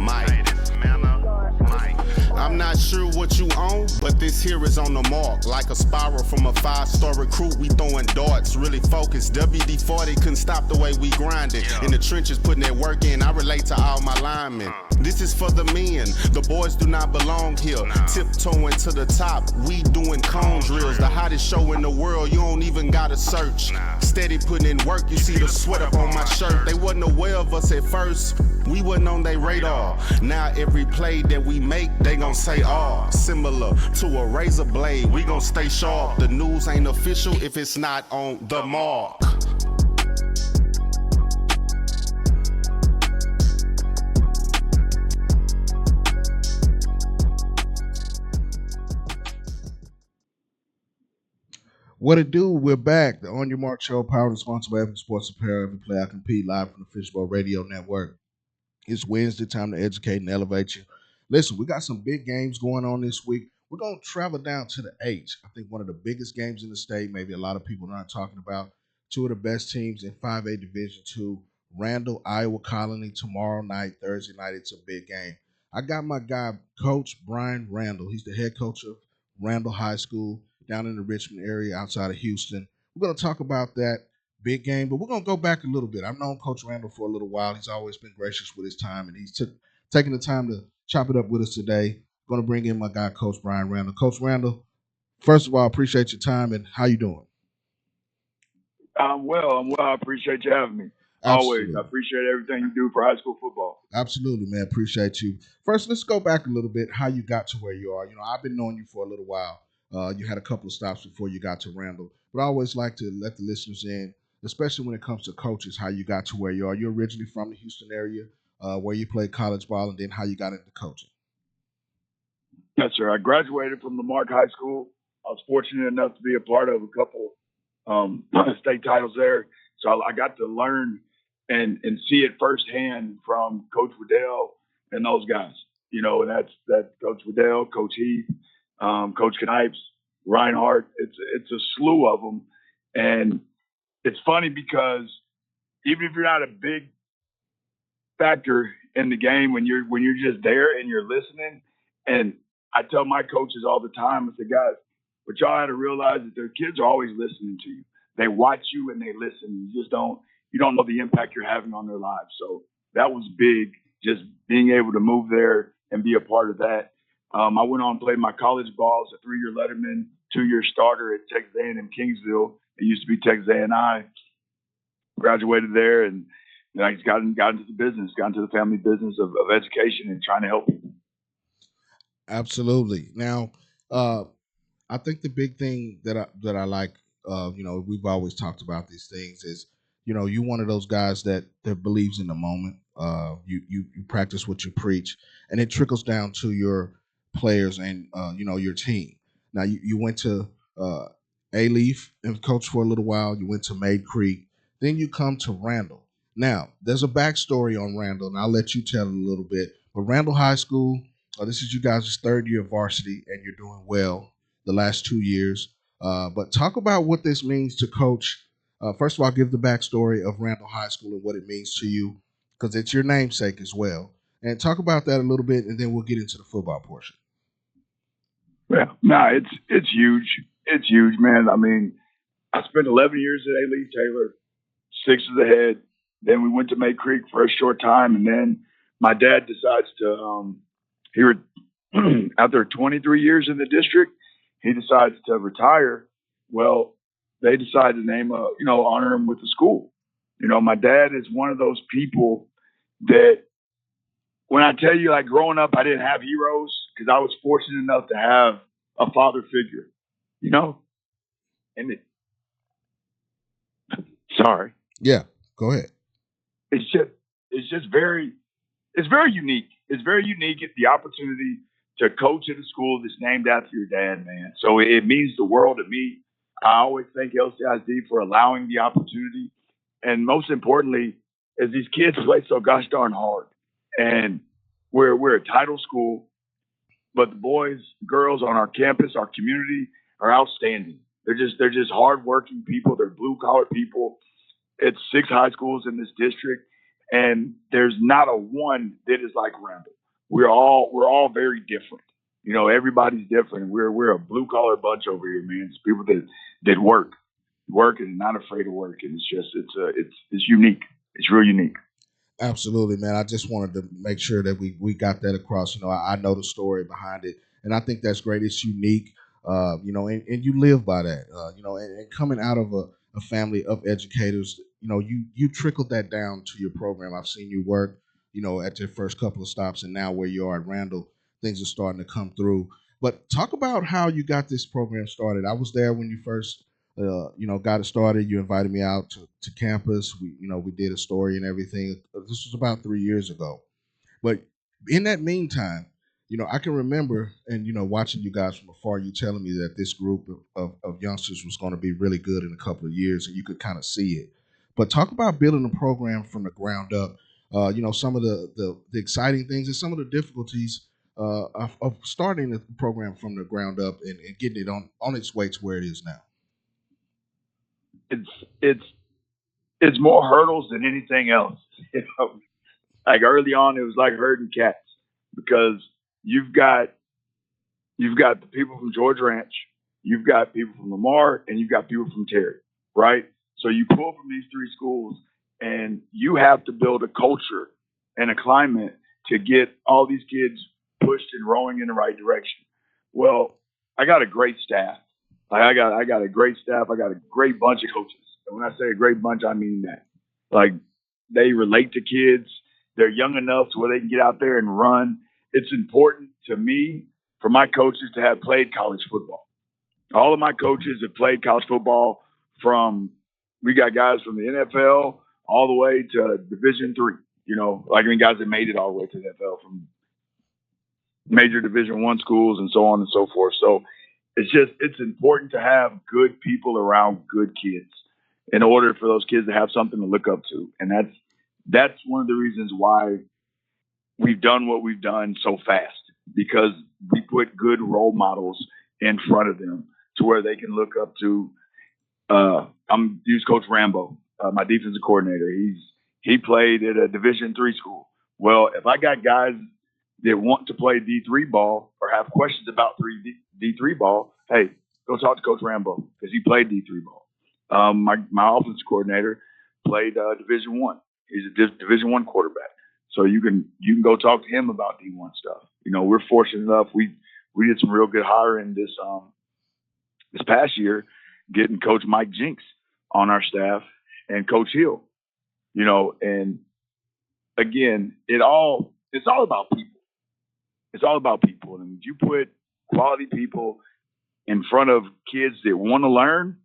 Mike. I'm not sure what you own, but this here is on the mark. Like a spiral from a 5-star recruit, we throwing darts, really focused. WD-40 couldn't stop the way we grinded. In the trenches, putting that work in, I relate to all my linemen. This is for the men, the boys do not belong here. Tiptoeing to the top, we doing cone drills. The hottest show in the world, you don't even gotta search. Steady putting in work, you see the sweat up on my shirt. They wasn't aware of us at first, we wasn't on their radar. Now every play that we make, they gon' say, oh, similar to a razor blade, we gon' stay sharp. The news ain't official if it's not on the mark. What it do? We're back. The On Your Mark Show, powered and sponsored by Apparel Sports Apparel. Every play I compete, live from the Fishbowl Radio Network. It's Wednesday, time to educate and elevate you. Listen, we got some big games going on this week. We're going to travel down to the H. I think one of the biggest games in the state, maybe a lot of people aren't talking about. Two of the best teams in 5A Division II, Randle, Iowa Colony, tomorrow night, Thursday night. It's a big game. I got my guy, Coach Brian Randle. He's the head coach of Randle High School down in the Richmond area outside of Houston. We're going to talk about that big game, but we're going to go back a little bit. I've known Coach Randle for a little while. He's always been gracious with his time, and he's taking the time to chop it up with us today. Going to bring in my guy, Coach Brian Randle. Coach Randle, first of all, I appreciate your time, and how you doing? I'm well. I appreciate you having me. Absolutely. Always. I appreciate everything you do for high school football. Absolutely, man. Appreciate you. First, let's go back a little bit, how you got to where you are. You know, I've been knowing you for a little while. You had a couple of stops before you got to Randle, but I always like to let the listeners in, especially when it comes to coaches, how you got to where you are. You're originally from the Houston area, where you played college ball, and then how you got into coaching. Yes, sir. I graduated from Lamarck High School. I was fortunate enough to be a part of a couple state titles there. So I got to learn and see it firsthand from Coach Waddell and those guys. You know, and that's Coach Waddell, Coach Heath, Coach Knipes, Reinhardt. It's a slew of them. And it's funny because even if you're not a big factor in the game, when you're just there and you're listening, and I tell my coaches all the time, I say, guys, what y'all had to realize is their kids are always listening to you. They watch you and they listen. You don't know the impact you're having on their lives. So that was big, just being able to move there and be a part of that. I went on and played my college ball as a 3-year letterman, 2-year starter at Texas A&M Kingsville. It used to be Texas A&I. Graduated there, and I just got into the business, got into the family business of education and trying to help people. Absolutely. Now, I think the big thing that I like, we've always talked about these things is, you're one of those guys that believes in the moment. You practice what you preach, and it trickles down to your players and your team. Now you went to A-Leaf and coached for a little while. You went to Maid Creek, then you come to Randle. Now there's a backstory on Randle, and I'll let you tell it a little bit. But Randle High School, this is you guys' 3rd year of varsity, and you're doing well the last 2 years. But talk about what this means to coach. First of all, give the backstory of Randle High School and what it means to you, because it's your namesake as well. And talk about that a little bit, and then we'll get into the football portion. Yeah, no, it's huge. It's huge, man. I mean, I spent 11 years at A-Leaf Taylor, 6 as a head. Then we went to May Creek for a short time, and then my dad decides to after 23 years in the district, he decides to retire. Well, they decided to name honor him with the school. My dad is one of those people that, when I tell you, like, growing up, I didn't have heroes because I was fortunate enough to have a father figure, and sorry. Yeah, go ahead. It's very unique. It's very unique. It's the opportunity to coach at a school that's named after your dad, man. So it means the world to me. I always thank LCISD for allowing the opportunity. And most importantly, is these kids play so gosh darn hard. And we're a title school, but the boys, girls on our campus, our community, are outstanding. They're just hardworking people. They're blue collar people. It's 6 high schools in this district, and there's not a one that is like Randall. We're all very different. Everybody's different. We're a blue collar bunch over here, man. It's people that work and not afraid of work, and it's unique. It's real unique. Absolutely, man. I just wanted to make sure that we got that across. I know the story behind it, and I think that's great. It's unique, and you live by that. And coming out of a family of educators, you trickled that down to your program. I've seen you work, at your first couple of stops, and now where you are at Randall, things are starting to come through. But talk about how you got this program started. I was there when you first got it started. You invited me out to campus. We did a story and everything. This was about 3 years ago. But in that meantime, I can remember and, watching you guys from afar, you telling me that this group of youngsters was going to be really good in a couple of years, and you could kind of see it. But talk about building a program from the ground up. Some of the exciting things and some of the difficulties of starting the program from the ground up and getting it on its way to where it is now. It's it's more hurdles than anything else. Like early on, it was like herding cats because you've got you've got the people from George Ranch, you've got people from Lamar, and you've got people from Terry, right? So you pull from these three schools, and you have to build a culture and a climate to get all these kids pushed and rowing in the right direction. Well, I got a great staff. Like I got a great staff. I got a great bunch of coaches. And when I say a great bunch, I mean that. Like they relate to kids. They're young enough to where they can get out there and run. It's important to me for my coaches to have played college football. All of my coaches have played college football from we got guys from the NFL all the way to Division 3. Guys that made it all the way to the NFL from major Division 1 schools and so on and so forth. So it's important to have good people around good kids in order for those kids to have something to look up to. And that's one of the reasons why we've done what we've done so fast, because we put good role models in front of them to where they can look up to. I'm use Coach Rambo, my defensive coordinator. He played at a Division 3 school. Well, if I got guys that want to play D3 ball or have questions about D3 ball, hey, go talk to Coach Rambo because he played D3 ball. My offensive coordinator played Division 1. He's a Division 1 quarterback, so you can go talk to him about D1 stuff. We're fortunate enough we did some real good hiring this past year, getting Coach Mike Jinks on our staff and Coach Hill. And again, it's all about people. It's all about people. And if you put quality people in front of kids that want to learn,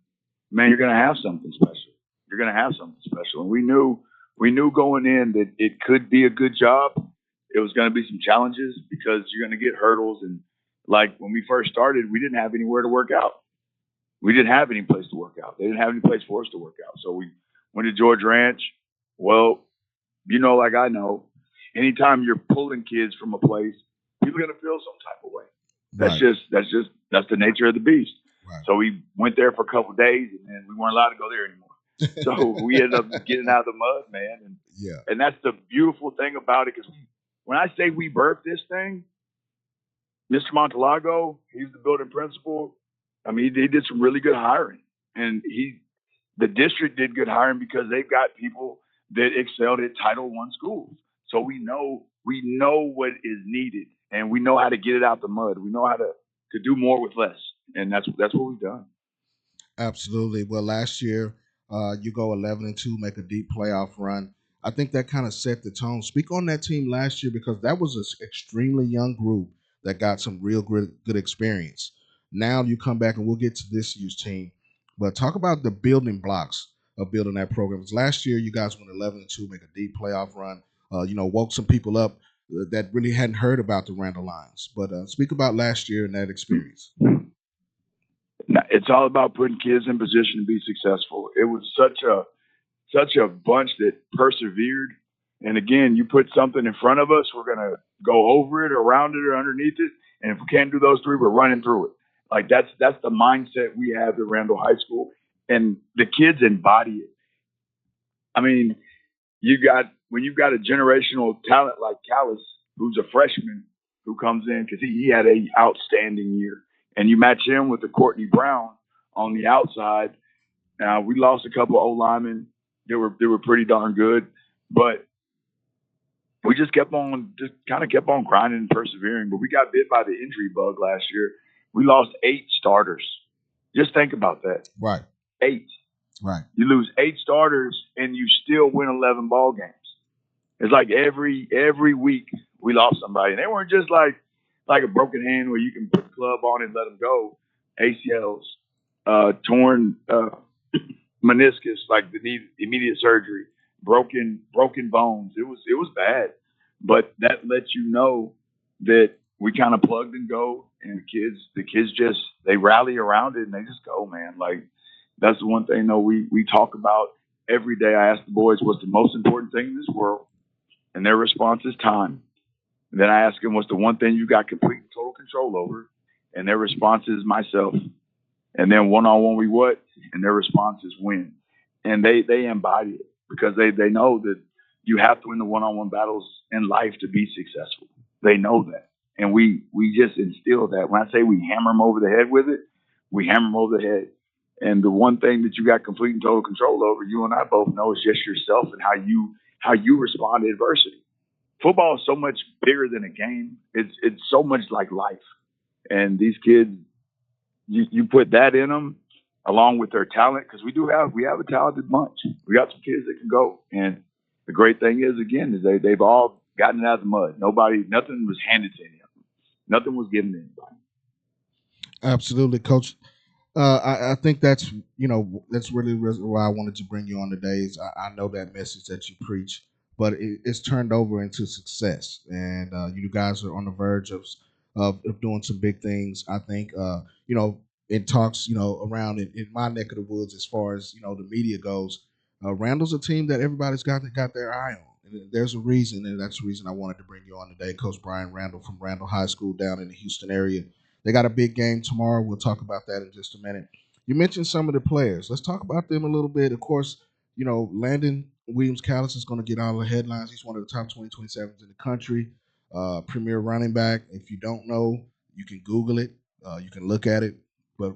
man, you're going to have something special. You're going to have something special. And we knew going in that it could be a good job. It was going to be some challenges because you're going to get hurdles. And like when we first started, we didn't have anywhere to work out. We didn't have any place to work out. They didn't have any place for us to work out. So we went to George Ranch. Well, like I know, anytime you're pulling kids from a place, people are going to feel some type of way. Right. That's the nature of the beast. Right. So we went there for a couple of days, and then we weren't allowed to go there anymore. So we ended up getting out of the mud, man. And that's the beautiful thing about it, because when I say we birthed this thing, Mr. Montalago, he's the building principal. I mean, he did some really good hiring, and the district did good hiring because they've got people that excelled at Title I schools. So we know what is needed, and we know how to get it out the mud. We know how to do more with less, and that's what we've done. Absolutely. Well, last year you go 11-2, make a deep playoff run. I think that kind of set the tone. Speak on that team last year, because that was an extremely young group that got some real good experience. Now you come back, and we'll get to this year's team, but talk about the building blocks of building that program. Last year, you guys went 11-2, make a deep playoff run. Woke some people up that really hadn't heard about the Randle Lions. But speak about last year and that experience. It's all about putting kids in position to be successful. It was such a bunch that persevered. And again, you put something in front of us, we're going to go over it, around it, or underneath it. And if we can't do those three, we're running through it. Like that's the mindset we have at Randall High School, and the kids embody it. I mean, you got when you've got a generational talent like Callis, who's a freshman who comes in because he had a outstanding year, and you match him with the Courtney Brown on the outside. Now we lost a couple of O-linemen. They were pretty darn good, but we just kept on grinding and persevering. But we got bit by the injury bug last year. We lost 8 starters. Just think about that. Right. 8. Right. You lose 8 starters and you still win 11 ball games. It's like every week we lost somebody, and they weren't just like a broken hand where you can put the club on and let them go. ACLs, torn meniscus, like the need immediate surgery, broken bones. It was bad, but that lets you know that we kind of plugged and go, and the kids just they rally around it and they just go, man. Like that's the one thing though we talk about every day. I ask the boys what's the most important thing in this world, and their response is time. And then I ask them what's the one thing you got complete and total control over, and their response is myself. And then one-on-one we what, and their response is win. And they embody it because they know that you have to win the one-on-one battles in life to be successful. They know that. And we just instill that. When I say we hammer them over the head with it, we hammer them over the head. And the one thing that you got complete and total control over, you and I both know, is just yourself and how you respond to adversity. Football is so much bigger than a game. It's so much like life. And these kids, you put that in them along with their talent, because we have a talented bunch. We got some kids that can go. And the great thing is, again, is they've all gotten it out of the mud. Nothing was handed to any of them. Nothing was given to anybody. Absolutely, Coach. I think that's really why I wanted to bring you on today. Is I know that message that you preach, but it's turned over into success, and you guys are on the verge of doing some big things. I think it talks around in my neck of the woods as far as the media goes. Randle's a team that everybody's got their eye on. And there's a reason, and that's the reason I wanted to bring you on today, Coach Brian Randle from Randle High School down in the Houston area. They got a big game tomorrow. We'll talk about that in just a minute. You mentioned some of the players. Let's talk about them a little bit. Of course, Landon Williams-Callis is going to get all the headlines. He's one of the top 2027s in the country, premier running back. If you don't know, you can Google it. You can look at it. But,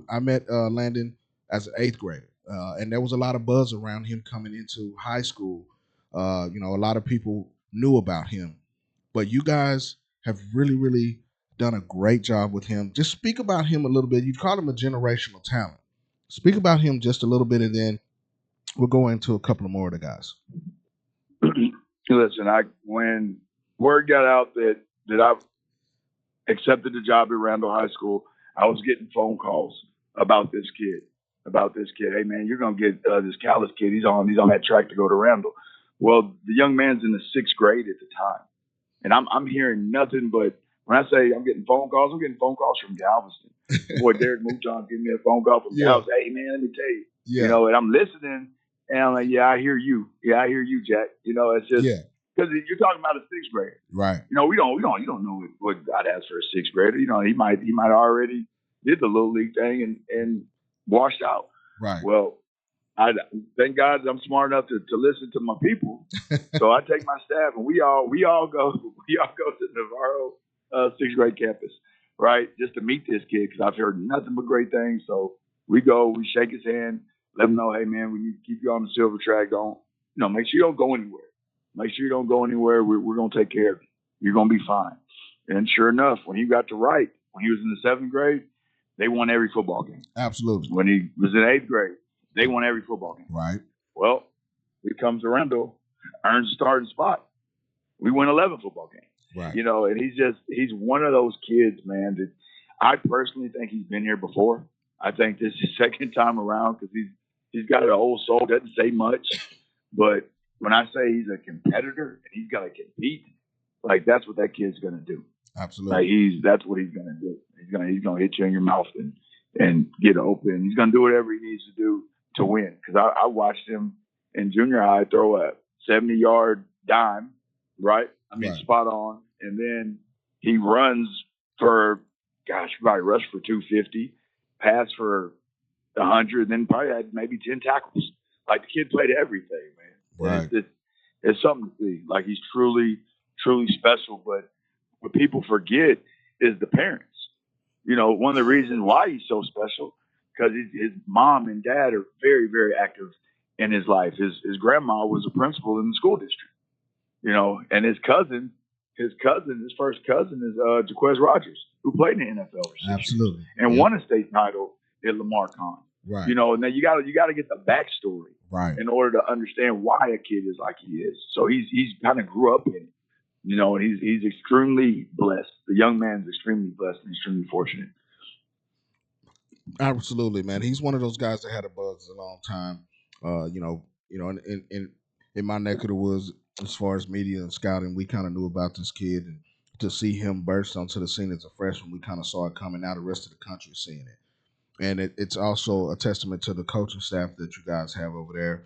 I met Landon as an 8th grader, and there was a lot of buzz around him coming into high school. A lot of people knew about him. But you guys have really, really done a great job with him. Just speak about him a little bit. You call him a generational talent. Speak about him just a little bit, and then we'll go into a couple of more of the guys. Listen, when word got out that I accepted the job at Randle High School, I was getting phone calls about this kid. Hey man, you're gonna get this Callis kid. He's on that track to go to Randle. Well, the young man's in the 6th grade at the time, and I'm hearing nothing but. When I say I'm getting phone calls from Galveston. Boy, Derek Mouton giving me a phone call from Galveston. Hey, man, let me tell you. Yeah. And I'm listening, and I'm like, yeah, I hear you. Yeah, I hear you, Jack. It's just because you're talking about a 6th grader. Right. You don't know what God has for a 6th grader. He might already did the little league thing and washed out. Right. Well, I thank God I'm smart enough to listen to my people. So I take my staff, and we all go to Navarro 6th grade campus, right? Just to meet this kid, because I've heard nothing but great things. So we go, we shake his hand, let him know, hey man, we need to keep you on the silver track. Make sure you don't go anywhere. Make sure you don't go anywhere. We're going to take care of you. You're going to be fine. And sure enough, when he got to Wright, when he was in the 7th grade, they won every football game. Absolutely. When he was in 8th grade, they won every football game. Right. Well, he comes to Randle, earns a starting spot. We win 11 football games. Right. And he's one of those kids, man, that I personally think he's been here before. I think this is his 2nd time around because he's got an old soul, doesn't say much. But when I say he's a competitor and he's got to compete, like that's what that kid's going to do. Absolutely. Like that's what he's going to do. He's going to hit you in your mouth and get open. He's going to do whatever he needs to do to win. Because I watched him in junior high throw a 70-yard dime, right? Spot on. And then he runs for, probably rushed for 250, passed for 100, then probably had maybe 10 tackles. Like the kid played everything, man. Right. It's something to see. Like he's truly, truly special. But what people forget is the parents. You know, one of the reasons why he's so special because his mom and dad are very, very active in his life. His grandma was a principal in the school district. You know, and his first cousin is Jaquez Rogers, who played in the NFL for 6 years Absolutely. and won a state title at Lamar Khan. Right. You know, now you got to get the backstory Right. in order to understand why a kid is like he is. So he's kind of grew up in it, you know, and he's extremely blessed. The young man's extremely blessed and extremely fortunate. Absolutely, man. He's one of those guys that had a buzz a long time. In my neck of the woods, as far as media and scouting, we kind of knew about this kid, and to see him burst onto the scene as a freshman, we kind of saw it coming out. The rest of the country seeing it, and it's also a testament to the coaching staff that you guys have over there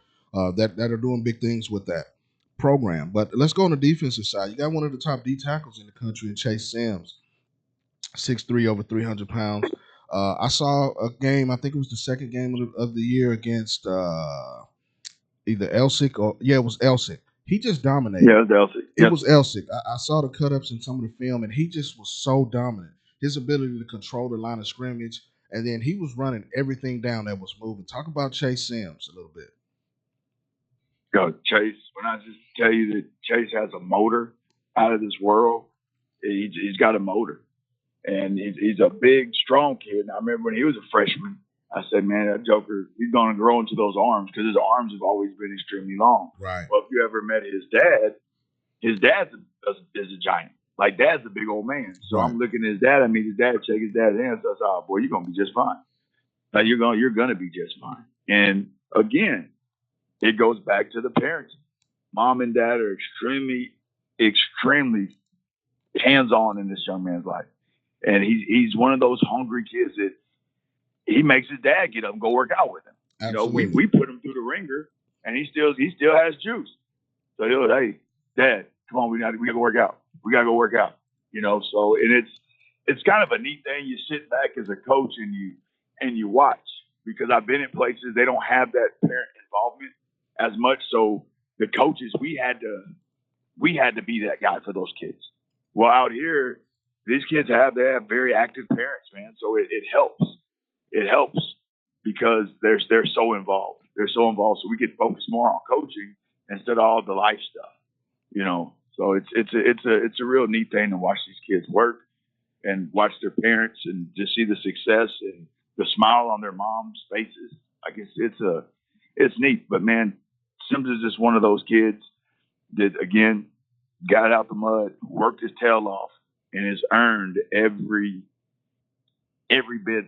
that are doing big things with that program. But let's go on the defensive side. You got one of the top D tackles in the country in Chase Sims, 6'3", over 300 pounds. I saw a game, I think it was the second game of the year against either Elsick or, it was Elsick. He just dominated. Yeah, it was Elsick. It was Elsick. I saw the cut-ups in some of the film, and he just was so dominant. His ability to control the line of scrimmage, and then he was running everything down that was moving. Talk about Chase Sims a little bit. Go, Chase. When I just tell you that Chase has a motor out of this world, he's got a motor. And he's a big, strong kid. And I remember when he was a freshman, I said, man, that joker, he's going to grow into those arms because his arms have always been extremely long. Right. Well, if you ever met his dad's is a giant. Like, dad's a big old man. So right. I'm looking at his dad. I meet his dad, shake his dad's hand. So I said, oh, boy, you're going to be just fine. Like, you're going to be just fine. And, again, it goes back to the parents. Mom and dad are extremely, extremely hands-on in this young man's life. And he's one of those hungry kids that he makes his dad get up and go work out with him. Absolutely. You know, we put him through the ringer, and he still has juice. So he'll, hey, Dad, come on, we got to go work out. We got to go work out. You know, so and it's kind of a neat thing. You sit back as a coach and you watch, because I've been in places they don't have that parent involvement as much. So the coaches, we had to be that guy for those kids. Well, out here, these kids they have very active parents, man. So it helps. It helps because they're so involved. They're so involved. So we can focus more on coaching instead of all the life stuff, you know. So it's a real neat thing to watch these kids work and watch their parents and just see the success and the smile on their moms' faces. I guess it's neat. But man, Sims is just one of those kids that again got out the mud, worked his tail off, and has earned every bit,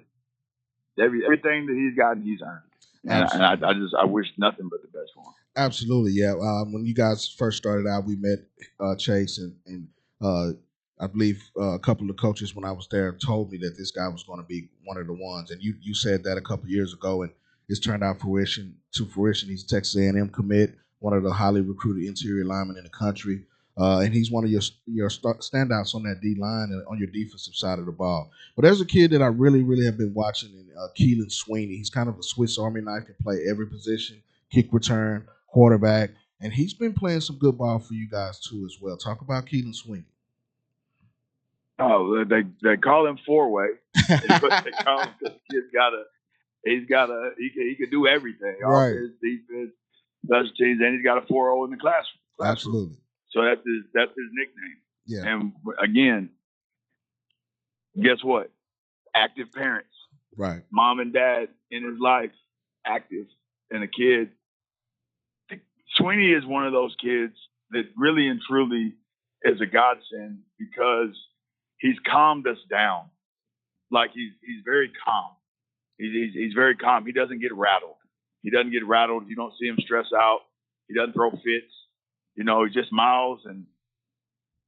everything that he's gotten, he's earned. And I wish nothing but the best for him. Absolutely, yeah. When you guys first started out, we met Chase, and I believe a couple of coaches when I was there told me that this guy was going to be one of the ones. And you said that a couple of years ago, and it's turned out to fruition. He's a Texas A&M commit, one of the highly recruited interior linemen in the country. And he's one of your standouts on that D line and on your defensive side of the ball. But there's a kid that I really, really have been watching, Keelan Sweeney. He's kind of a Swiss Army knife, can play every position, kick return, quarterback, and he's been playing some good ball for you guys too as well. Talk about Keelan Sweeney. Oh, they call him four-way. They call him because he can do everything. Right. Offense, defense, special teams, and he's got a 4.0 in the classroom. Absolutely. So that's his nickname. Yeah. And again, guess what? Active parents. Right. Mom and dad in his life, active, and a kid. Sweeney is one of those kids that really and truly is a godsend because he's calmed us down. Like he's very calm. He's very calm. He doesn't get rattled. You don't see him stress out. He doesn't throw fits. You know, he just smiles and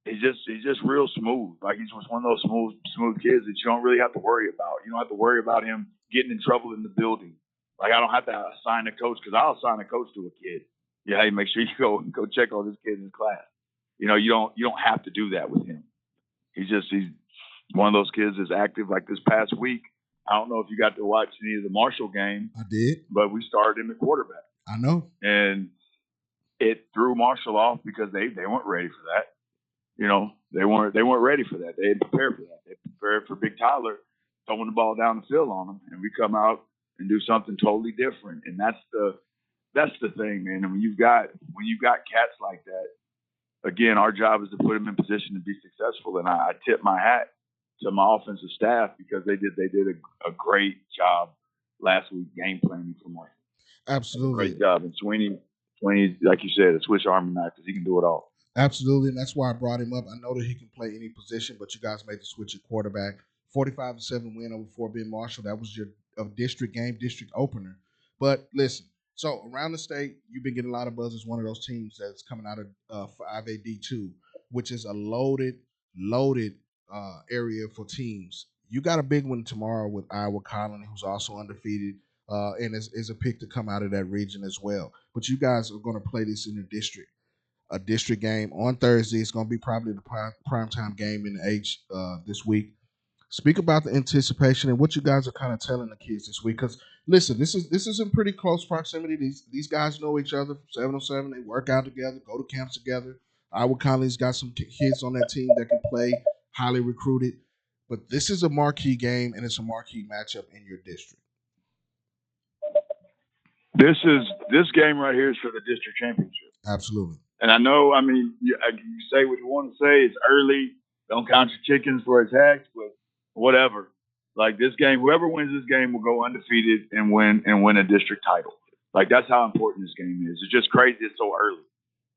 he's just real smooth. Like he's just one of those smooth kids that you don't really have to worry about. You don't have to worry about him getting in trouble in the building. Like I don't have to assign a coach because I'll assign a coach to a kid. Yeah, hey, make sure you go check on this kid in his class. You know, you don't have to do that with him. He's one of those kids that's active. Like this past week, I don't know if you got to watch any of the Marshall game. I did, but we started him at quarterback. I know, and it threw Marshall off because they weren't ready for that. You know, they weren't ready for that. They didn't prepare for that. They prepared for Big Tyler throwing the ball down the field on them, and we come out and do something totally different. And that's the thing, man. And when you've got cats like that, again, our job is to put them in position to be successful. And I tip my hat to my offensive staff because they did a great job last week game planning for Marshall. Absolutely, great job. And Sweeney, like you said, a Swiss Army knife because he can do it all. Absolutely, and that's why I brought him up. I know that he can play any position, but you guys made the switch at quarterback. 45-7 win over Fort Bend Marshall. That was your district game, district opener. But listen, so around the state, you've been getting a lot of buzz as one of those teams that's coming out of 5AD2, which is a loaded area for teams. You got a big one tomorrow with Iowa Colony, who's also undefeated, and is a pick to come out of that region as well. But you guys are going to play this in the district. A district game on Thursday. It's going to be probably the primetime game in the H this week. Speak about the anticipation and what you guys are kind of telling the kids this week. Because listen, this is in pretty close proximity. These guys know each other from 707. They work out together, go to camps together. Iowa Conley's got some kids on that team that can play, highly recruited. But this is a marquee game, and it's a marquee matchup in your district. This game right here is for the district championship. Absolutely. And I know, I mean, you say what you want to say. It's early. Don't count your chickens for it's hatched, but whatever. Like this game, whoever wins this game will go undefeated and win a district title. Like that's how important this game is. It's just crazy it's so early,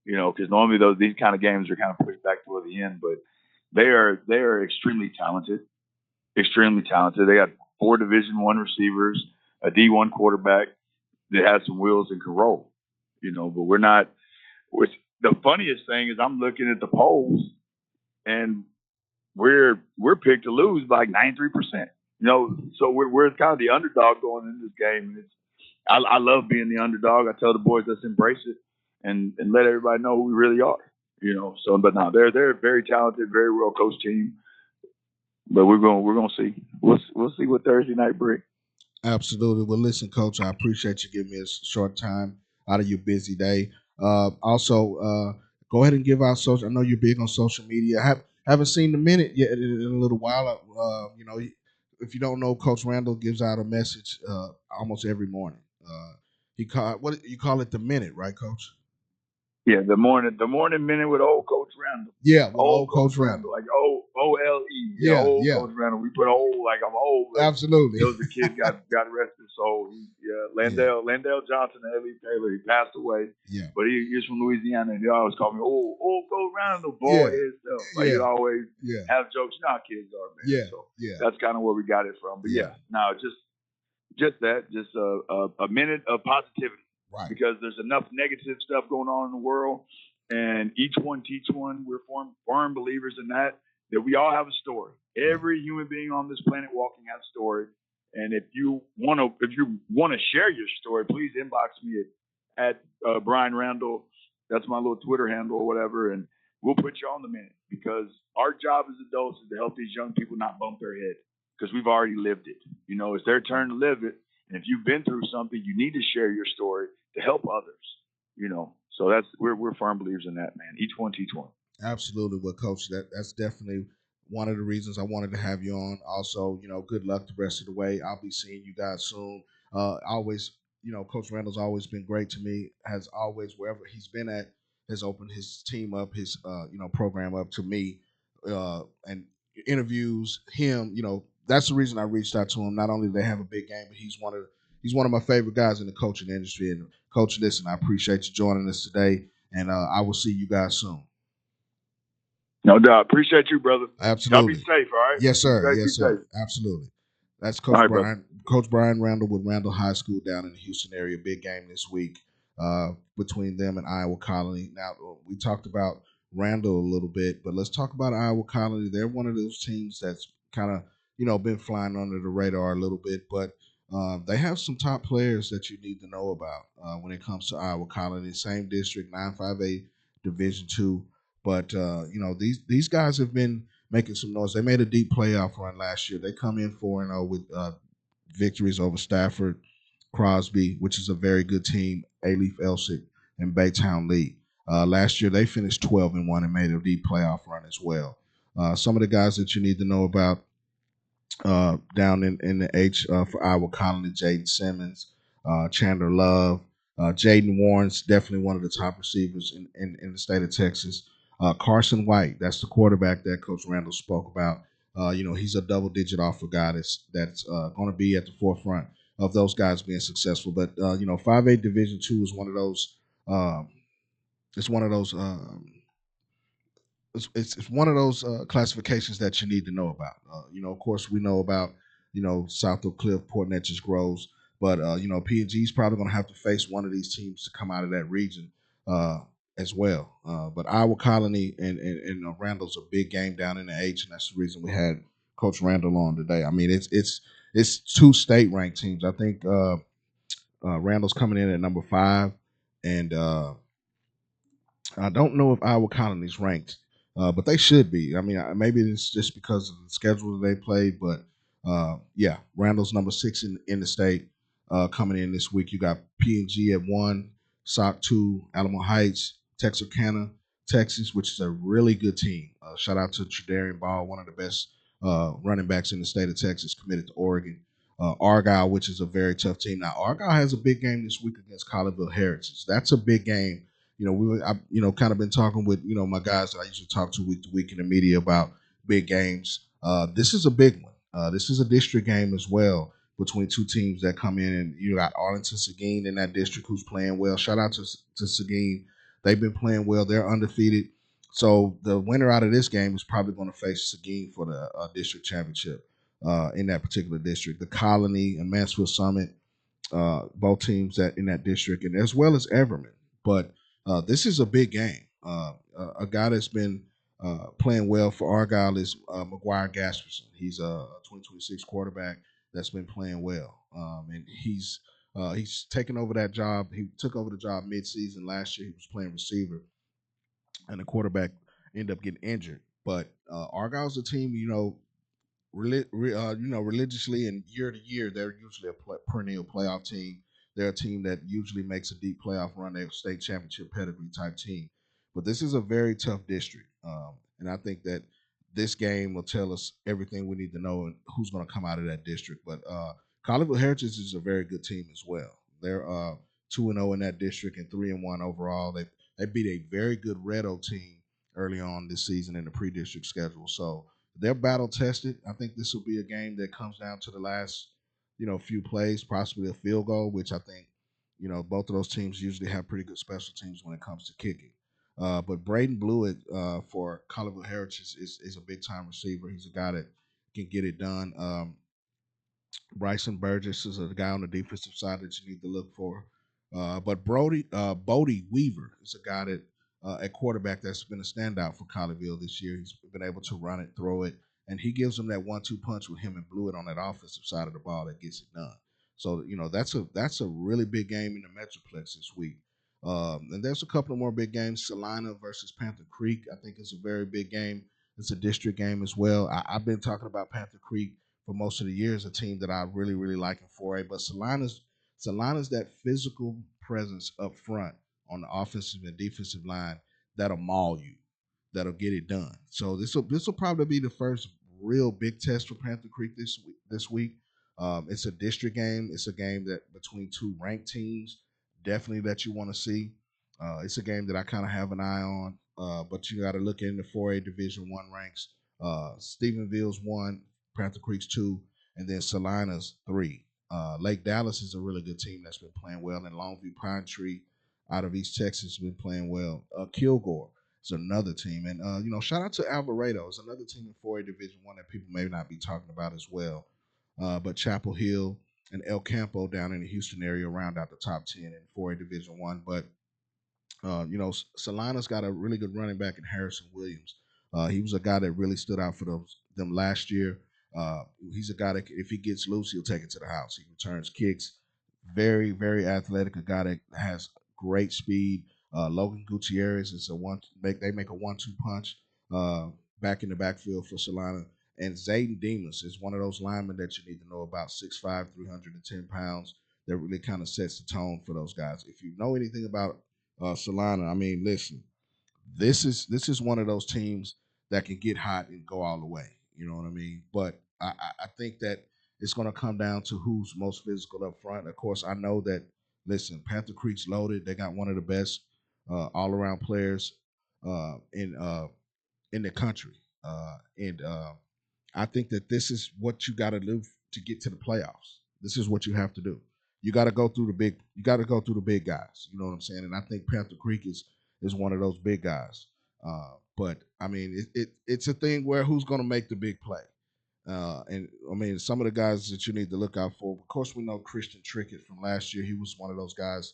you know, because normally these kind of games are kind of pushed back toward the end. But they are extremely talented, extremely talented. They got 4 Division I receivers, a D1 quarterback that has some wheels and can roll, you know. But we're not. The funniest thing is I'm looking at the polls, and we're picked to lose by like 93%. You know, so we're kind of the underdog going into this game. And I love being the underdog. I tell the boys, let's embrace it and let everybody know who we really are. You know, so but no, they're a very talented, very well coached team. But we're gonna see. We'll see what Thursday night brings. Absolutely. Well, listen, Coach, I appreciate you giving me a short time out of your busy day. Also, go ahead and give out social. I know you're big on social media. Haven't seen the minute yet in a little while. You know, if you don't know, Coach Randle gives out a message almost every morning. He call it the minute, right, Coach? Yeah, the morning minute with old Coach Randle. Yeah, with old Coach Randle. Like OLE. Yeah, old Coach Randle. We put old like I'm old. Like, absolutely. There was a kid got arrested. So Landell Johnson and Ellie Taylor. He passed away. Yeah, but he's from Louisiana, and they always call me old Coach Randle. Boy, himself. Like he always have jokes. You know how kids are, man. Yeah, so that's kind of where we got it from. But just a minute of positivity. Right. Because there's enough negative stuff going on in the world, and each one teach one. We're firm believers in that we all have a story. Every human being on this planet walking has a story. And if you want to share your story, please inbox me at Brian Randle. That's my little Twitter handle or whatever, and we'll put you on the minute. Because our job as adults is to help these young people not bump their head, because we've already lived it. You know, it's their turn to live it. And if you've been through something, you need to share your story to help others, you know. So we're firm believers in that, man. Each one teach one. Absolutely. Well, Coach, that's definitely one of the reasons I wanted to have you on. Also, you know, good luck the rest of the way. I'll be seeing you guys soon. Always, you know, Coach Randle's always been great to me. Has always, wherever he's been at, has opened his team up, his program up to me, and interviews him. You know, that's the reason I reached out to him. Not only do they have a big game, but he's one of my favorite guys in the coaching industry. And Coach, listen, I appreciate you joining us today, and I will see you guys soon. No doubt. Appreciate you, brother. Absolutely. Y'all be safe, all right? Yes, sir. Yes, sir. Safe. Absolutely. That's Coach Brian. Coach Brian Randle with Randle High School down in the Houston area. Big game this week between them and Iowa Colony. Now, we talked about Randle a little bit, but let's talk about Iowa Colony. They're one of those teams that's kind of, you know, been flying under the radar a little bit, but they have some top players that you need to know about when it comes to Iowa Colony. Same district, 958 Division II. But, you know, these guys have been making some noise. They made a deep playoff run last year. They come in 4-0 with victories over Stafford, Crosby, which is a very good team, Alief Elsick, and Baytown League. Last year they finished 12-1 and made a deep playoff run as well. Some of the guys that you need to know about down in the H for Iowa Colony, Jaden Simmons, Chandler Love, Jaden Warren's definitely one of the top receivers in the state of Texas. Carson White, that's the quarterback that Coach Randle spoke about. He's a double-digit offer guy that's going to be at the forefront of those guys being successful. But 5A Division II is one of those. It's one of those. It's one of those classifications that you need to know about. Of course, we know about South Oak Cliff, Port Neches, Groves, but P&G is probably going to have to face one of these teams to come out of that region as well. But Iowa Colony and Randle's a big game down in the H, and that's the reason we had Coach Randle on today. I mean, it's two state ranked teams. I think Randle's coming in at number 5, and I don't know if Iowa Colony's ranked, but they should be. I mean, maybe it's just because of the schedule that they played, but yeah, Randall's number 6 in the state coming in this week. You got P&G at 1, SOC 2, Alamo Heights, Texarkana, Texas, which is a really good team. Shout out to Tredarian Ball, one of the best running backs in the state of Texas, committed to Oregon. Argyle, which is a very tough team. Now, Argyle has a big game this week against Colleyville Heritage. That's a big game. I've kind of been talking with, my guys that I usually talk to week to week in the media about big games. This is a big one. This is a district game as well between two teams that come in, and you got Arlington Seguin in that district who's playing well. Shout out to Seguin. They've been playing well. They're undefeated. So the winner out of this game is probably going to face Seguin for the district championship in that particular district. The Colony and Mansfield Summit, both teams that in that district, and as well as Everman. But this is a big game. A guy that's been playing well for Argyle is McGuire Gasperson. He's a 2026 quarterback that's been playing well, and he's taken over that job. He took over the job midseason last year. He was playing receiver, and the quarterback ended up getting injured. But Argyle's a team, religiously and year to year, they're usually a perennial playoff team. They're a team that usually makes a deep playoff run. They're a state championship pedigree type team. But this is a very tough district. And I think that this game will tell us everything we need to know and who's going to come out of that district. But Colleyville Heritage is a very good team as well. They're 2-0 in that district and 3-1 overall. They beat a very good Red Oak team early on this season in the pre-district schedule. So they're battle tested. I think this will be a game that comes down to the last, few plays, possibly a field goal, which I think, both of those teams usually have pretty good special teams when it comes to kicking. But Braden Blewett for Colleyville Heritage is a big time receiver. He's a guy that can get it done. Bryson Burgess is a guy on the defensive side that you need to look for. But Bodie Weaver is a guy that at quarterback that's been a standout for Colleyville this year. He's been able to run it, throw it, and he gives them that 1-2 punch with him and Blewett on that offensive side of the ball that gets it done. So that's a really big game in the Metroplex this week. And there's a couple of more big games. Salina versus Panther Creek, I think, is a very big game. It's a district game as well. I've been talking about Panther Creek for most of the years, a team that I really, really like in 4A. But Salina's that physical presence up front on the offensive and defensive line that'll maul you, that'll get it done. So this will probably be the first real big test for Panther Creek this week. It's a district game. It's a game that between two ranked teams, definitely that you want to see. It's a game that I kind of have an eye on, but you got to look in the 4A Division I ranks. Stephenville's 1, Panther Creek's 2, and then Salina's 3. Lake Dallas is a really good team that's been playing well, and Longview Pine Tree out of East Texas has been playing well. Kilgore is another team, and shout out to Alvarado. It's another team in 4A Division I that people may not be talking about as well. But Chapel Hill and El Campo down in the Houston area round out the top 10 in 4A Division I. But Salina's got a really good running back in Harrison Williams. He was a guy that really stood out for them last year. He's a guy that if he gets loose, he'll take it to the house. He returns kicks. Very, very athletic. A guy that has great speed. Logan Gutierrez is they make a 1-2 punch back in the backfield for Salina. And Zayden Demas is one of those linemen that you need to know about, 6'5", 310 pounds, that really kind of sets the tone for those guys. If you know anything about Solana. I mean, listen, this is one of those teams that can get hot and go all the way. You know what I mean? But I think that it's going to come down to who's most physical up front. Of course, I know that. Listen, Panther Creek's loaded. They got one of the best all around players in the country, and I think that this is what you got to do to get to the playoffs. This is what you have to do. You got to go through the big. You got to go through the big guys. You know what I'm saying? And I think Panther Creek is one of those big guys. But I mean, it's a thing where who's going to make the big play. And I mean, some of the guys that you need to look out for. Of course, we know Christian Trickett from last year. He was one of those guys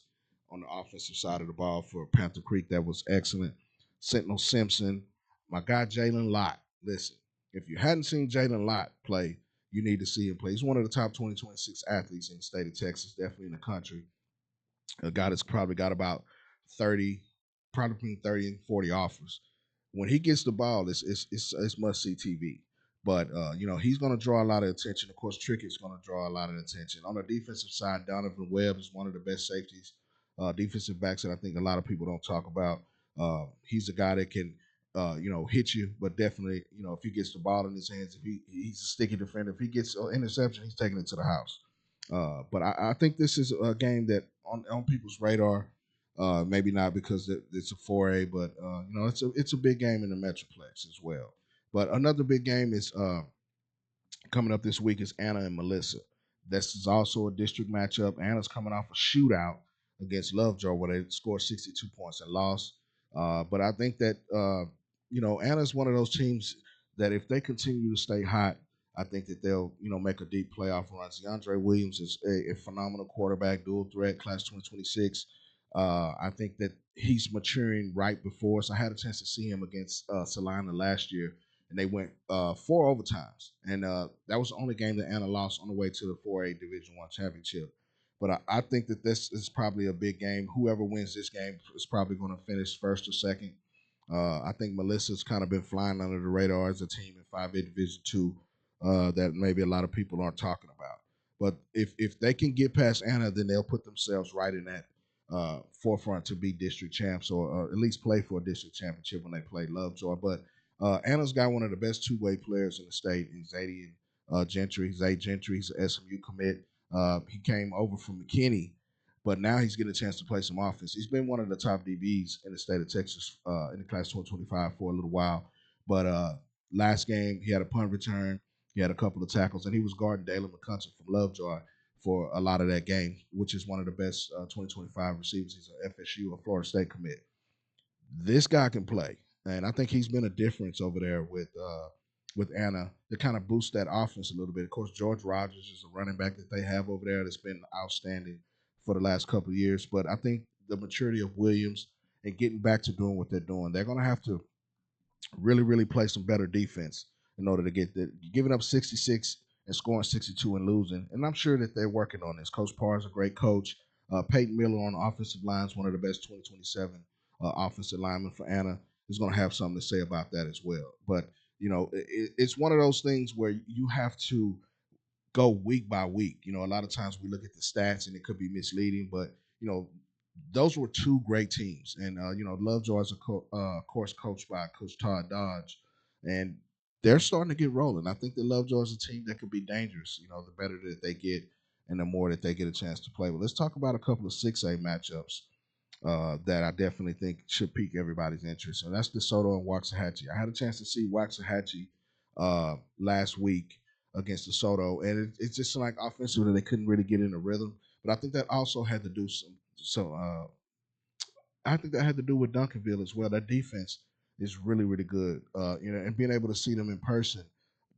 on the offensive side of the ball for Panther Creek that was excellent. Sentinel Simpson, my guy Jalen Lott. Listen, if you hadn't seen Jalen Lott play, you need to see him play. He's one of the top 2026 athletes in the state of Texas, definitely in the country. A guy that's probably got about 30, probably between 30 and 40 offers. When he gets the ball, it's must see TV. But he's going to draw a lot of attention. Of course, Trickett's going to draw a lot of attention. On the defensive side, Donovan Webb is one of the best safeties, defensive backs that I think a lot of people don't talk about. He's a guy that can hit you, but definitely, if he gets the ball in his hands, he's a sticky defender. If he gets an interception, he's taking it to the house. But I think this is a game that on people's radar. Maybe not because it's a 4A, but it's a big game in the Metroplex as well. But another big game is coming up this week is Anna and Melissa. This is also a district matchup. Anna's coming off a shootout against Lovejoy where they scored 62 points and lost. But I think that Anna's one of those teams that if they continue to stay hot, I think that they'll make a deep playoff run. DeAndre Williams is a phenomenal quarterback, dual threat, class 2026. I think that he's maturing right before us. I had a chance to see him against Salina last year, and they went 4 overtimes, and that was the only game that Anna lost on the way to the 4A Division I championship. But I think that this is probably a big game. Whoever wins this game is probably going to finish first or second. I think Melissa's kind of been flying under the radar as a team in 5A Division II that maybe a lot of people aren't talking about. But if they can get past Anna, then they'll put themselves right in that forefront to be district champs or at least play for a district championship when they play Lovejoy. But Anna's got one of the best two-way players in the state in Zayden Gentry. Zay Gentry, he's an SMU commit. He came over from McKinney, but now he's getting a chance to play some offense. He's been one of the top DBs in the state of Texas in the class 2025 for a little while. But last game, he had a punt return. He had a couple of tackles, and he was guarding Dalen McCutcheon from Lovejoy for a lot of that game, which is one of the best 2025 receivers. He's an FSU, a Florida State commit. This guy can play, and I think he's been a difference over there with Anna to kind of boost that offense a little bit. Of course, George Rogers is a running back that they have over there that's been outstanding for the last couple of years. But I think the maturity of Williams and getting back to doing what they're doing, they're going to have to really, really play some better defense in order to get that. Giving up 66 and scoring 62 and losing. And I'm sure that they're working on this. Coach Parr is a great coach. Peyton Miller on the offensive line is one of the best 2027 offensive linemen for Anna. Is going to have something to say about that as well. But, it's one of those things where you have to go week by week. A lot of times we look at the stats and it could be misleading, but, those were two great teams. And, Lovejoy is, of course, coached by Coach Todd Dodge. And they're starting to get rolling. I think that Lovejoy is a team that could be dangerous, the better that they get and the more that they get a chance to play. But let's talk about a couple of 6A matchups that I definitely think should pique everybody's interest. And that's DeSoto and Waxahachie. I had a chance to see Waxahachie last week against DeSoto, and it's just like offensively they couldn't really get in a rhythm. But I think that also had to do I think that had to do with Duncanville as well. That defense is really, really good. And being able to see them in person.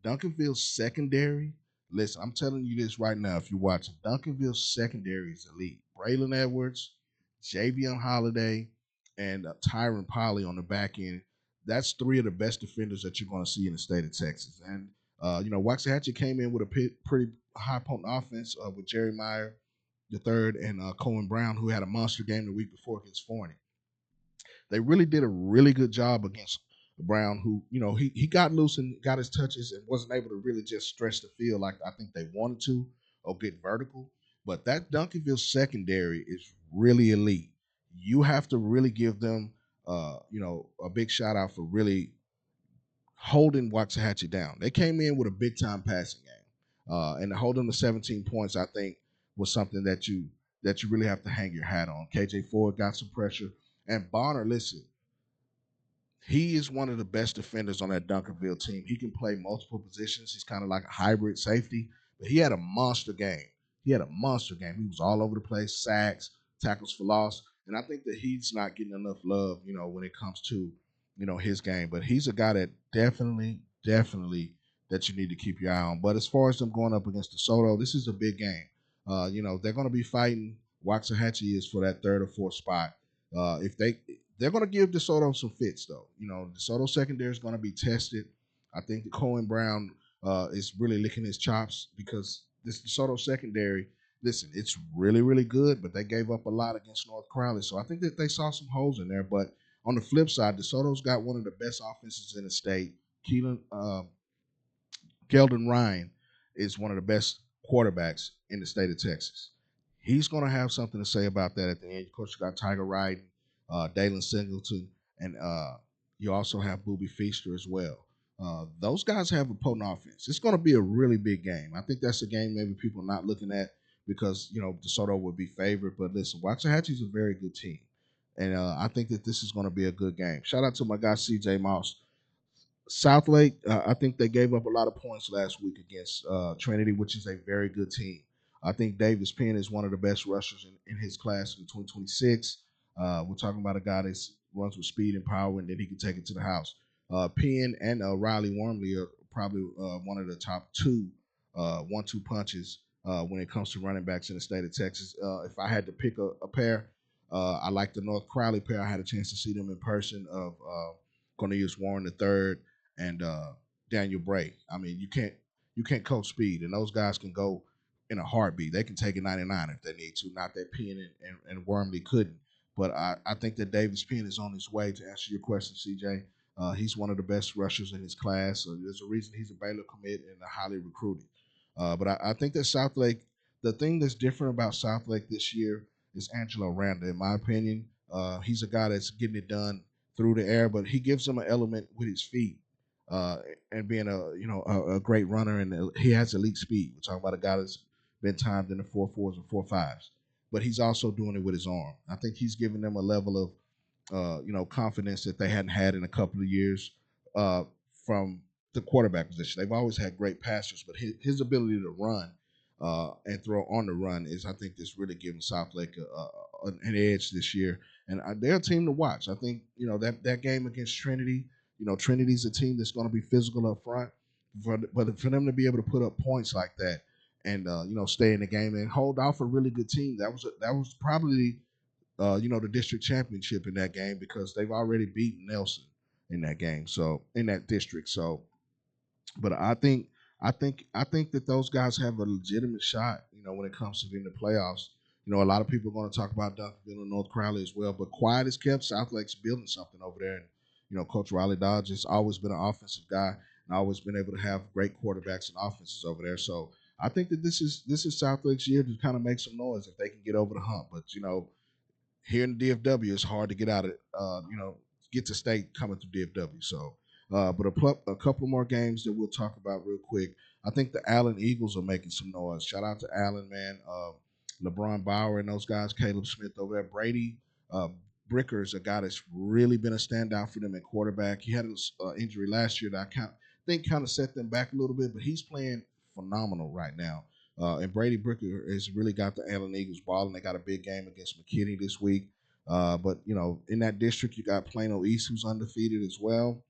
Duncanville's secondary, listen, I'm telling you this right now if you're watching. Duncanville's secondary is elite. Braylon Edwards, Javion Holiday, and Tyron Polly on the back end. That's 3 of the best defenders that you're going to see in the state of Texas. And, Waxahachie came in with a pretty high potent offense with Jerry Meyer the third and Cohen Brown, who had a monster game the week before against Forney. They really did a really good job against Brown, who, he got loose and got his touches and wasn't able to really just stretch the field like I think they wanted to or get vertical. But that Duncanville secondary is really elite. you have to really give them, a big shout out for really holding Waxahachie down. They came in with a big time passing game, and to hold them to 17 points, I think, was something that you really have to hang your hat on. KJ Ford got some pressure, and Bonner. Listen, he is one of the best defenders on that Dunkerville team. He can play multiple positions. He's kind of like a hybrid safety, but he had a monster game. He had a monster game. He was all over the place, sacks, tackles for loss, and I think that he's not getting enough love, when it comes to, his game. But he's a guy that definitely that you need to keep your eye on. But as far as them going up against DeSoto, this is a big game. They're going to be fighting. Waxahachie is for that third or fourth spot. If they're going to give DeSoto some fits, though. DeSoto secondary is going to be tested. I think that Cohen Brown is really licking his chops because this DeSoto secondary, listen, it's really, really good, but they gave up a lot against North Crowley. So I think that they saw some holes in there. But on the flip side, DeSoto's got one of the best offenses in the state. Keldon Ryan is one of the best quarterbacks in the state of Texas. He's going to have something to say about that at the end. Of course, you got Tiger Wright, Dalen Singleton, and you also have Booby Feaster as well. Those guys have a potent offense. It's going to be a really big game. I think that's a game maybe people are not looking at because, DeSoto would be favored. But listen, Waxahachie's a very good team. And I think that this is going to be a good game. Shout out to my guy, CJ Moss. Southlake, I think they gave up a lot of points last week against Trinity, which is a very good team. I think Davis Penn is one of the best rushers in his class in 2026. We're talking about a guy that runs with speed and power, and then he can take it to the house. Penn and Riley Wormley are probably one of the top two 1-2 punches when it comes to running backs in the state of Texas. If I had to pick a pair, I like the North Crowley pair. I had a chance to see them in person of Cornelius Warren III and Daniel Bray. I mean, you can't coach speed, and those guys can go in a heartbeat. They can take a 99 if they need to. Not that Penn and Wormley couldn't. But I think that Davis Penn is on his way to answer your question, CJ. He's one of the best rushers in his class. So there's a reason he's a Baylor commit and highly recruited. But I think that Southlake, the thing that's different about Southlake this year is Angelo Randle, in my opinion. He's a guy that's getting it done through the air, but he gives them an element with his feet. And being a great runner, and he has elite speed. We're talking about a guy that's been timed in the 4.4s and 4.5s, but he's also doing it with his arm. I think he's giving them a level of confidence that they hadn't had in a couple of years from the quarterback position. They've always had great passers, but his ability to run and throw on the run is, I think, that's really giving Southlake an edge this year. And they're a team to watch. I think that game against Trinity. Trinity's a team that's going to be physical up front, but for them to be able to put up points like that and stay in the game and hold off a really good team, that was probably the district championship in that game because they've already beaten Nelson in that game, so in that district. So, but I think that those guys have a legitimate shot, when it comes to being the playoffs. A lot of people are going to talk about Duncanville and North Crowley as well, but quiet is kept. Southlake's building something over there, and Coach Riley Dodge has always been an offensive guy and always been able to have great quarterbacks and offenses over there. So I think that this is Southlake's year to kind of make some noise if they can get over the hump. But here in the DFW, it's hard to get out of get to state coming through DFW. So, but a couple more games that we'll talk about real quick. I think the Allen Eagles are making some noise. Shout out to Allen, man. LeBron Bauer and those guys, Caleb Smith over there, Brady. Bricker is a guy that's really been a standout for them at quarterback. He had an injury last year that I think kind of set them back a little bit, but he's playing phenomenal right now. And Brady Bricker has really got the Allen Eagles balling. They got a big game against McKinney this week. But in that district, you got Plano East, who's undefeated as well.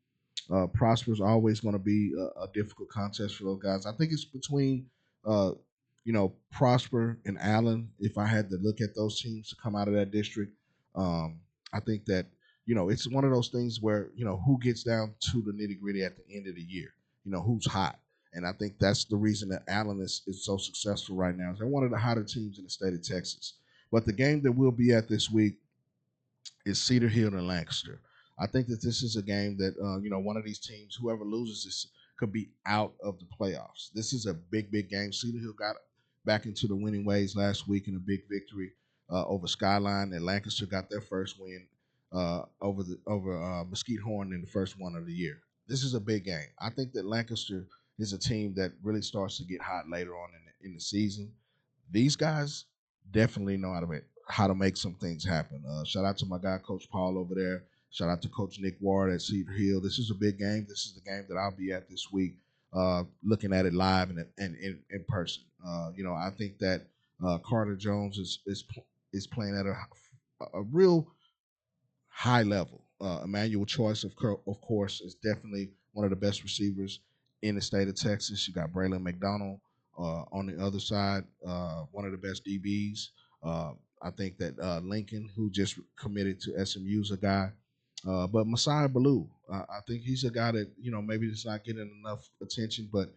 Prosper is always going to be a difficult contest for those guys. I think it's between Prosper and Allen. If I had to look at those teams to come out of that district, I think that it's one of those things where who gets down to the nitty gritty at the end of the year. Who's hot, and I think that's the reason that Allen is so successful right now. They're one of the hotter teams in the state of Texas. But the game that we'll be at this week is Cedar Hill and Lancaster. I think that this is a game that one of these teams, whoever loses this, could be out of the playoffs. This is a big game. Cedar Hill got back into the winning ways last week in a big victory over Skyline, and Lancaster got their first win over Mesquite Horn in the first one of the year. This is a big game. I think that Lancaster is a team that really starts to get hot later on in the season. These guys definitely know how to make some things happen. Shout out to my guy, Coach Paul over there. Shout out to Coach Nick Ward at Cedar Hill. This is a big game. This is the game that I'll be at this week, looking at it live and in person. I think that Carter Jones is playing at a real high level. Emmanuel Choice, of course, is definitely one of the best receivers in the state of Texas. You got Braylon McDonald on the other side, one of the best DBs. I think that Lincoln, who just committed to SMU, is a guy. But Messiah Ballou, I think he's a guy that, maybe it's not getting enough attention, but,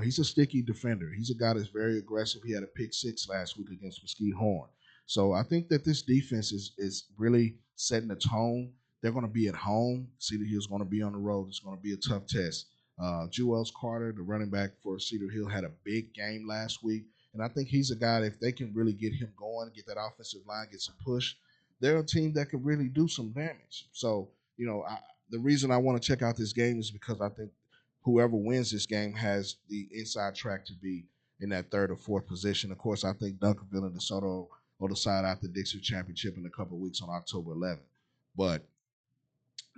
he's a sticky defender. He's a guy that's very aggressive. He had a pick 6 last week against Mesquite Horn. So I think that this defense is really setting the tone. They're going to be at home. Cedar Hill's going to be on the road. It's going to be a tough test. Jewels Carter, the running back for Cedar Hill, had a big game last week. And I think he's a guy that if they can really get him going, get that offensive line, get some push, they're a team that can really do some damage. So, the reason I want to check out this game is because I think whoever wins this game has the inside track to be in that 3rd or 4th position. Of course, I think Duncanville and DeSoto will decide out the Dixie Championship in a couple of weeks on October 11th. But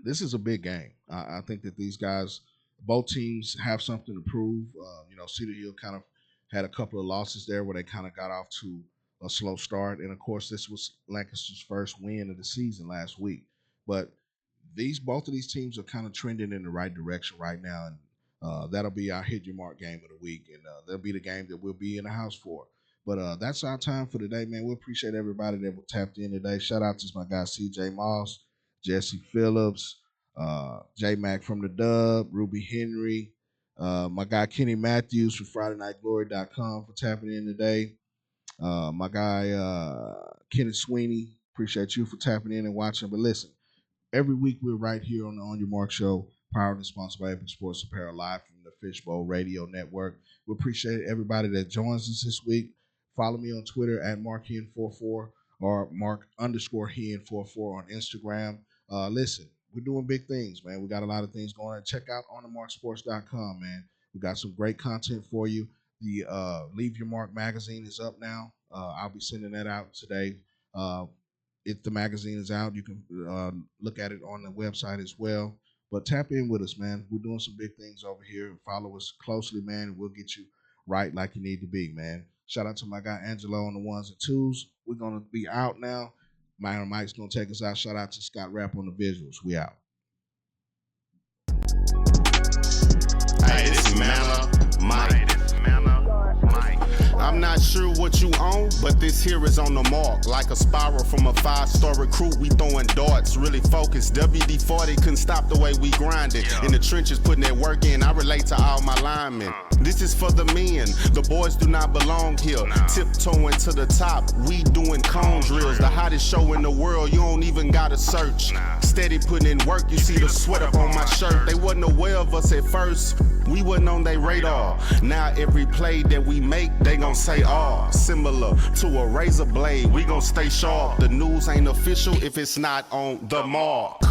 this is a big game. I think that these guys, both teams have something to prove. Cedar Hill kind of had a couple of losses there where they kind of got off to a slow start. And, of course, this was Lancaster's first win of the season last week. But both of these teams are kind of trending in the right direction right now. And that'll be our Hit Your Mark game of the week. And that'll be the game that we'll be in the house for. But that's our time for today, man. We appreciate everybody that tapped in today. Shout out to my guy, CJ Moss, Jesse Phillips, J Mac from the Dub, Ruby Henry, my guy Kenny Matthews from FridayNightGlory.com for tapping in today. My guy Kenneth Sweeney, appreciate you for tapping in and watching. But listen, every week we're right here on the On Your Mark Show, powered and sponsored by Epic Sports Apparel, live from the Fishbowl Radio Network. We appreciate everybody that joins us this week. Follow me on Twitter at MarkHen44 or Mark_Hen44 on Instagram. Listen, we're doing big things, man. We got a lot of things going on. Check out onthemarksports.com, man. We got some great content for you. The Leave Your Mark magazine is up now. I'll be sending that out today. If the magazine is out, you can look at it on the website as well. But tap in with us, man. We're doing some big things over here. Follow us closely, man, and we'll get you right like you need to be, man. Shout out to my guy Angelo on the 1s and 2s. We're going to be out now. Myron Mike's going to take us out. Shout out to Scott Rapp on the visuals. We out. Hey, this is Manna Mike. I'm not sure what you own, but this here is on the mark. Like a spiral from a 5-star recruit, we throwing darts, really focused. WD-40 couldn't stop the way we grinded. In the trenches, putting that work in, I relate to all my linemen. This is for the men, the boys do not belong here. Tiptoeing to the top, we doing cone drills. The hottest show in the world, you don't even gotta search. Steady putting in work, you see the sweat up on my shirt. They wasn't aware of us at first, we wasn't on their radar. Now every play that we make, they gon' say, similar to a razor blade, we gon' stay sharp. The news ain't official if it's not on the mark.